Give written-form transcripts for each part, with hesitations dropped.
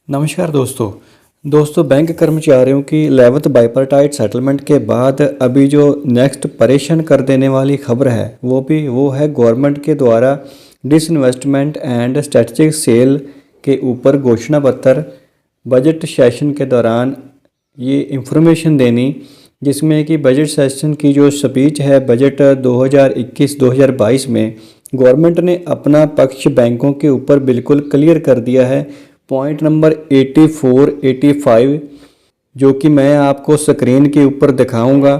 नमस्कार दोस्तों बैंक कर्मचारियों की 11th बाइपार्टाइट सेटलमेंट के बाद अभी जो नेक्स्ट परेशान कर देने वाली खबर है वो है गवर्नमेंट के द्वारा डिसइन्वेस्टमेंट एंड स्ट्रेटजिक सेल के ऊपर घोषणा पत्र बजट सेशन के दौरान ये इंफॉर्मेशन देनी, जिसमें कि बजट सेशन की जो स्पीच है बजट 2021-2022 में गवर्नमेंट ने अपना पक्ष बैंकों के ऊपर बिल्कुल क्लियर कर दिया है। पॉइंट नंबर 84-85 जो कि मैं आपको स्क्रीन के ऊपर दिखाऊंगा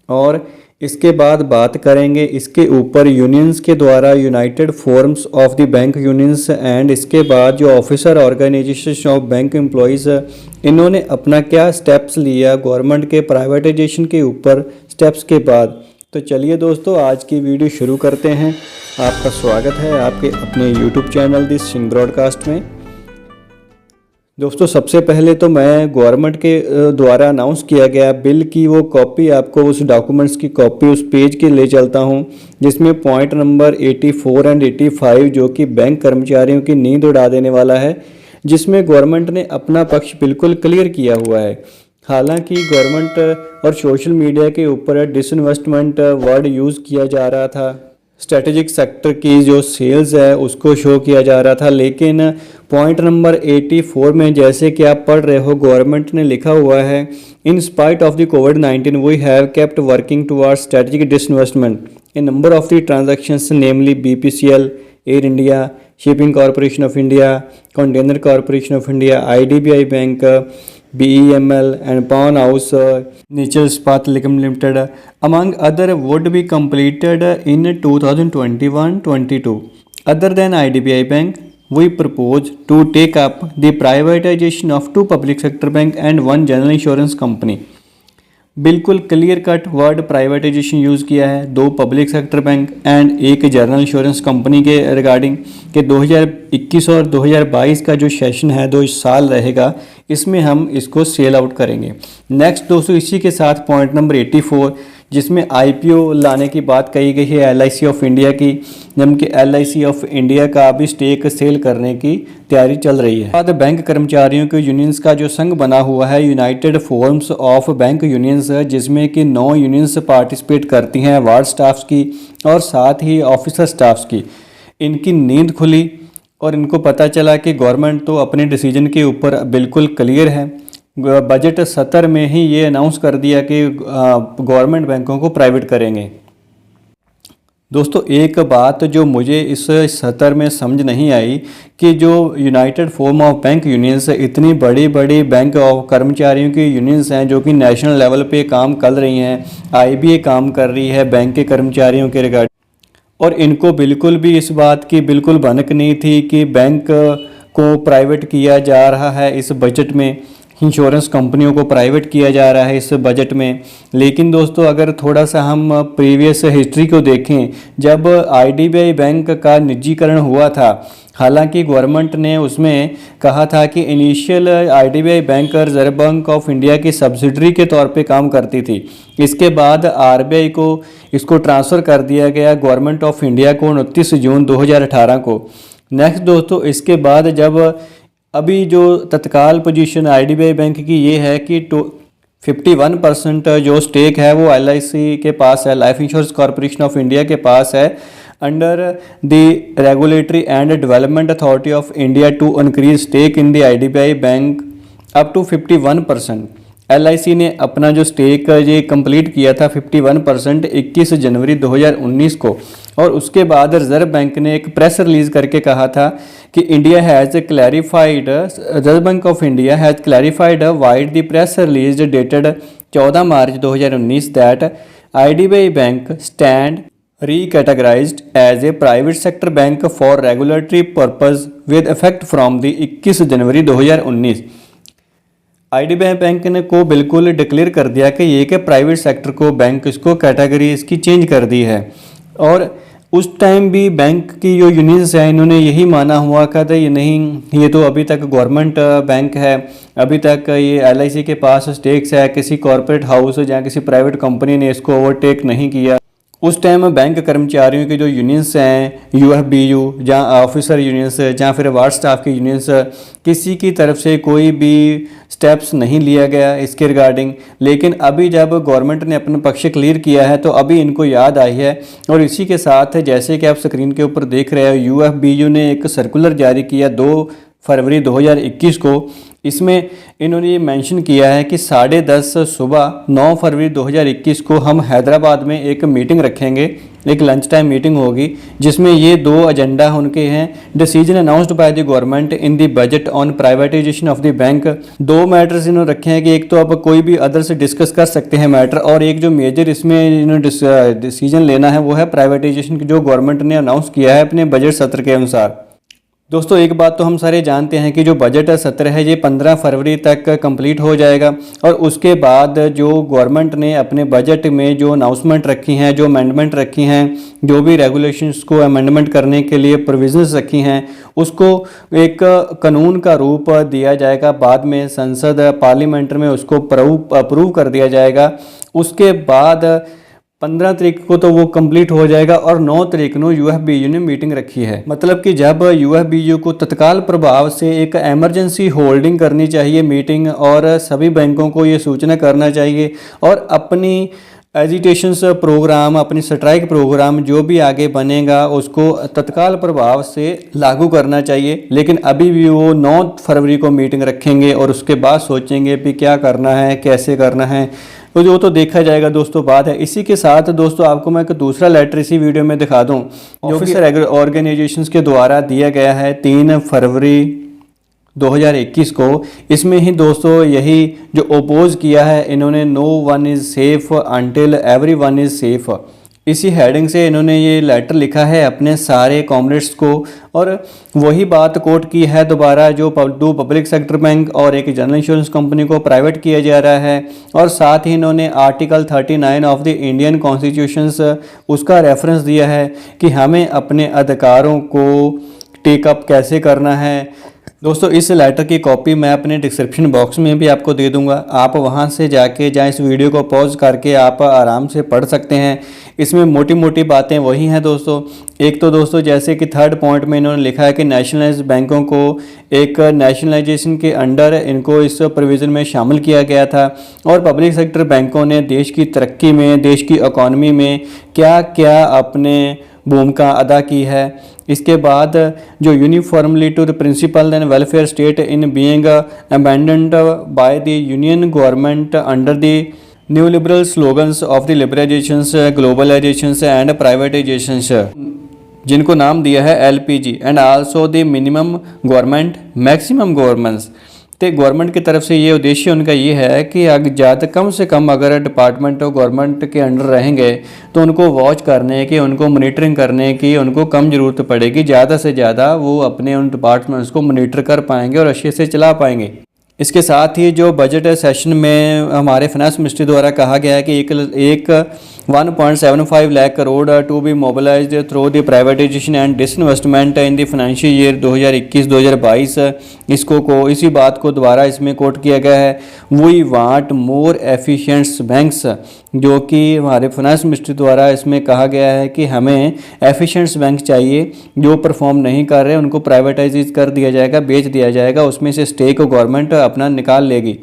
और इसके बाद बात करेंगे इसके ऊपर यूनियंस के द्वारा united forums of the bank unions and इसके बाद जो officer organisation of bank employees इन्होंने अपना क्या स्टेप्स लिया गवर्नमेंट के प्राइवेटाइजेशन के ऊपर स्टेप्स के बाद। तो चलिए दोस्तों, आज की वीडियो शुरू करते हैं। आपका स्वागत है आपके अपने YouTube channel this Singh broadcast में। दोस्तों, सबसे पहले तो मैं गवर्नमेंट के द्वारा अनाउंस किया गया बिल की वो कॉपी, आपको उस डॉक्यूमेंट्स की कॉपी उस पेज के ले चलता हूं, जिसमें पॉइंट नंबर 84 एंड 85 जो कि बैंक कर्मचारियों की नींद उड़ा देने वाला है, जिसमें गवर्नमेंट ने अपना पक्ष बिल्कुल क्लियर किया हुआ है। हालांकि गवर्नमेंट और सोशल मीडिया के ऊपर डिसइन्वेस्टमेंट वर्ड यूज़ किया जा रहा था, स्ट्रेटेजिक सेक्टर की जो सेल्स है उसको शो किया जा रहा था, लेकिन पॉइंट नंबर 84 में जैसे कि आप पढ़ रहे हो गवर्नमेंट ने लिखा हुआ है, इन स्पाइट ऑफ द कोविड-19 we have kept working towards strategic disinvestment a number of the transactions namely BPCL, Air India, shipping corporation of India, container corporation of India, IDBI bank, BEML and Pawn House, Natural Ispat Limited, among other would be completed in 2021-22. Other than IDBI Bank, we propose to take up the privatization of 2 public sector bank and 1 general insurance company. बिल्कुल clear cut word privatisation use किया है, 2 public sector bank and 1 general insurance company के regarding कि 2021 और 2022 का जो session है 2 साल रहेगा, इसमें हम इसको सेल आउट करेंगे। नेक्स्ट दोस्तों, इसी के साथ पॉइंट नंबर 84 जिसमें IPO लाने की बात कही गई है LIC ऑफ इंडिया की, जबकि LIC ऑफ इंडिया का भी स्टेक सेल करने की तैयारी चल रही है। बाद बैंक कर्मचारियों के यूनियंस का जो संघ बना हुआ है United forums of bank unions, जिसमें कि 9 यूनियंस पार्टिसिपेट करती हैं, वार्ड स्टाफ्स की और साथ ही ऑफिसर स्टाफ्स की। इनकी नींद खुली और इनको पता चला कि गवर्नमेंट तो अपने डिसीजन के ऊपर बिल्कुल क्लियर है। बजट सत्र में ही ये अनाउंस कर दिया कि गवर्नमेंट बैंकों को प्राइवेट करेंगे। दोस्तों, एक बात जो मुझे इस सत्र में समझ नहीं आई कि जो United forum of bank unions, इतनी बड़ी बड़ी बैंक ऑफ कर्मचारियों की यूनियंस हैं जो कि नेशनल लेवल पे काम कर रही हैं, IBA काम कर रही है बैंक के कर्मचारियों के रिगार्ड, और इनको बिल्कुल भी इस बात की बिल्कुल भनक नहीं थी कि बैंक को प्राइवेट किया जा रहा है। इस बजट में इंश्योरेंस कंपनियों को प्राइवेट किया जा रहा है इस बजट में। लेकिन दोस्तों, अगर थोड़ा सा हम प्रीवियस हिस्ट्री को देखें, जब IDBI बैंक का निजीकरण हुआ था, हालांकि गवर्नमेंट ने उसमें कहा था कि initial IDBI bank reserve bank of India की सब्सिडरी के तौर पे काम करती थी। इसके बाद RBI को इसको ट्रांसफ़र कर दिया गया गवर्नमेंट ऑफ इंडिया को 29 जून 2018 को। नेक्स्ट दोस्तों, इसके बाद जब अभी जो तत्काल पोजीशन IDBI बैंक की ये है कि 51% जो स्टेक है वो LIC के पास है, life insurance corporation of India के पास है, under the regulatory and development authority of India to increase stake in the IDBI bank up to 51%। LIC ने अपना जो स्टेक ये कंप्लीट किया था 51% 21 जनवरी 2019 को, और उसके बाद रिजर्व बैंक ने एक प्रेस रिलीज करके कहा था कि India has clarified, reserve bank of India has clarified wide the press release dated 14 March 2019 that IDBI bank stand recategorized as a private sector bank for regulatory purpose with effect from the 21 January 2019। IDBI bank ने को बिल्कुल declare कर दिया कि ये कि private sector को bank इसको कैटेगरी इसकी चेंज कर दी है। और उस टाइम भी बैंक की जो यूनियंस है इन्होंने यही माना हुआ था ये नहीं, ये तो अभी तक गवर्नमेंट बैंक है, अभी तक ये LIC के पास स्टेक्स है, किसी कॉरपोरेट हाउस या किसी प्राइवेट कंपनी ने इसको ओवरटेक नहीं किया। उस टाइम बैंक कर्मचारियों की जो यूनियंस हैं, यूएफबीयू, जहाँ ऑफिसर यूनियंस, जहाँ फिर वार्ड स्टाफ की यूनियंस, किसी की तरफ से कोई भी स्टेप्स नहीं लिया गया इसके रिगार्डिंग। लेकिन अभी जब गवर्नमेंट ने अपना पक्ष क्लियर किया है तो अभी इनको याद आई है। और इसी के साथ जैसे कि आप स्क्रीन के ऊपर देख रहे हो, यूएफबीयू ने एक सर्कुलर जारी किया 2 फरवरी 2021 को। इसमें इन्होंने ये मेंशन किया है कि 10:30 सुबह 9 फरवरी 2021 को हम हैदराबाद में एक मीटिंग रखेंगे, एक लंच टाइम मीटिंग होगी, जिसमें ये 2 एजेंडा उनके हैं। Decision announced by the government in the budget on privatisation of the bank. 2 matters इन्होंने रखे हैं कि एक तो अब कोई भी अदर से डिस्कस कर सकते हैं मैटर, और एक जो मेजर इसमें इन्होंने डिसीजन लेना है वो है प्राइवेटाइजेशन की, जो गवर्नमेंट ने अनाउंस किया है अपने बजट सत्र के अनुसार। दोस्तों एक बात तो हम सारे जानते हैं कि जो बजट सत्र है ये 15 फरवरी तक कंप्लीट हो जाएगा, और उसके बाद जो गवर्नमेंट ने अपने बजट में जो अनाउंसमेंट रखी हैं, जो अमेंडमेंट रखी हैं, जो भी रेगुलेशंस को अमेंडमेंट करने के लिए प्रोविजंस रखी हैं, उसको एक कानून का रूप दिया जाएगा। बाद में संसद पार्लियामेंट में उसको अप्रूव कर दिया जाएगा। उसके बाद 15 तारीख को तो वो कंप्लीट हो जाएगा, और 9 तारीख को यूएफबीयू ने मीटिंग रखी है। मतलब कि जब यूएफबीयू को तत्काल प्रभाव से एक एमरजेंसी होल्डिंग करनी चाहिए मीटिंग, और सभी बैंकों को ये सूचना करना चाहिए, और अपनी एजिटेशंस प्रोग्राम, अपनी स्ट्राइक प्रोग्राम जो भी आगे बनेगा उसको तत्काल प्रभाव से लागू करना चाहिए। लेकिन अभी भी वो 9 फरवरी को मीटिंग रखेंगे और उसके बाद सोचेंगे भी क्या करना है, कैसे करना है, तो जो तो देखा जाएगा दोस्तों, बात है। इसी के साथ दोस्तों आपको मैं एक दूसरा लेटर इसी वीडियो में दिखा दूं, जो ऑफिसर ऑर्गेनाइजेशंस के द्वारा दिया गया है 3 फरवरी 2021 को। इसमें ही दोस्तों यही जो ओपोज किया है इन्होंने, no one is safe until every one is safe, इसी हेडिंग से इन्होंने ये लेटर लिखा है अपने सारे कॉमरेड्स को। और वही बात कोट की है दोबारा, जो 2 पब्लिक सेक्टर बैंक और एक जनरल इंश्योरेंस कंपनी को प्राइवेट किया जा रहा है। और साथ ही इन्होंने article 39 of the Indian constitutions उसका रेफरेंस दिया है कि हमें अपने अधिकारों को टेकअप कैसे करना है। दोस्तों इस लेटर की कॉपी मैं अपने डिस्क्रिप्शन बॉक्स में भी आपको दे दूंगा, आप वहां से जाके या इस वीडियो को पॉज करके आप आराम से पढ़ सकते हैं। इसमें मोटी मोटी बातें वही हैं दोस्तों। एक तो दोस्तों जैसे कि 3rd पॉइंट में इन्होंने लिखा है कि नेशनलाइज्ड बैंकों को एक नेशनलाइजेशन के अंडर इनको इस प्रोविज़न में शामिल किया गया था, और पब्लिक सेक्टर बैंकों ने देश की तरक्की में, देश की इकॉनमी में क्या क्या अपने भूमिका अदा की है। इसके बाद जो uniformly to the principle and welfare state in being abandoned by the union government under the new liberal slogans of the liberalisations, globalisations and privatisations, जिनको नाम दिया है LPG, and also the minimum government maximum governance. तो government की तरफ से ये उद्देश्य उनका ये है कि ज़्यादा कम से कम अगर डिपार्टमेंट गवर्नमेंट के अंडर रहेंगे तो उनको वॉच करने की, उनको मॉनिटरिंग करने की उनको कम ज़रूरत पड़ेगी। ज़्यादा से ज़्यादा वो अपने उन डिपार्टमेंट्स को मॉनिटर कर पाएंगे और अच्छे से चला पाएंगे। इसके साथ ही जो बजट सेशन में हमारे फाइनेंस मिनिस्ट्री द्वारा कहा गया है कि एक 1.75 lakh crore to be mobilised through the privatisation and disinvestment in the financial year 2021-2022। इसी बात को दोबारा इसमें कोट किया गया है, we want more efficient banks, जो कि हमारे फाइनेंस मिनिस्ट्री द्वारा इसमें कहा गया है कि हमें एफिशिएंट बैंक चाहिए। जो परफॉर्म नहीं कर रहे उनको प्राइवेटाइज कर दिया जाएगा, बेच दिया जाएगा, उसमें से स्टेक गवर्नमेंट अपना निकाल लेगी।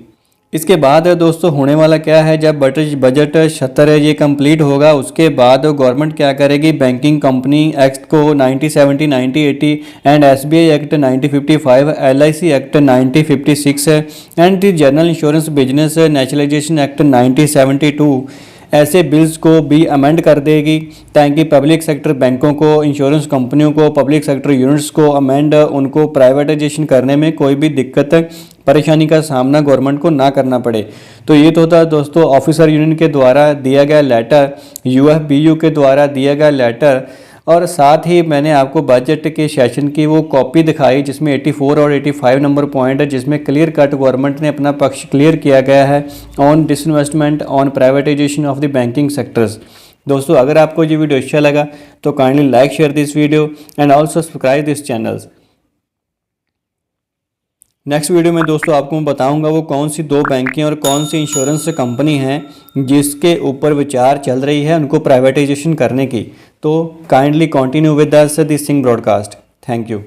इसके बाद दोस्तों होने वाला क्या है, जब बजट सत्र ये कंप्लीट होगा उसके बाद गवर्नमेंट क्या करेगी, बैंकिंग कंपनी एक्ट को 1970, 1980 and SBI act 1955, LIC act 1956 and the general insurance business nationalisation act 1972 ऐसे बिल्स को भी अमेंड कर देगी, ताकि पब्लिक सेक्टर बैंकों को, इंश्योरेंस कंपनियों को, पब्लिक सेक्टर यूनिट्स को अमेंड, उनको प्राइवेटाइजेशन करने में कोई भी दिक्कत परेशानी का सामना गवर्नमेंट को ना करना पड़े। तो ये तो था दोस्तों ऑफिसर यूनियन के द्वारा दिया गया लेटर, यूएफबीयू के द्वारा दिया गया लेटर। और साथ ही मैंने आपको बजट के सेशन की वो कॉपी दिखाई जिसमें 84 और 85 नंबर पॉइंट है, जिसमें क्लियर कट गवर्नमेंट ने अपना पक्ष क्लियर किया गया है on disinvestment, on privatisation of the banking sectors. दोस्तों अगर आपको ये वीडियो अच्छा लगा तो kindly like share this video and also subscribe this channels. Next video में दोस्तों आपको मैं बताऊंगा वो कौन सी 2 बैंकें और कौन सी इंश्योरेंस कंपनी हैं जिसके ऊपर विचार चल रही है उनको प्राइवेटाइजेशन करने की। तो kindly continue with this Singh broadcast. Thank you.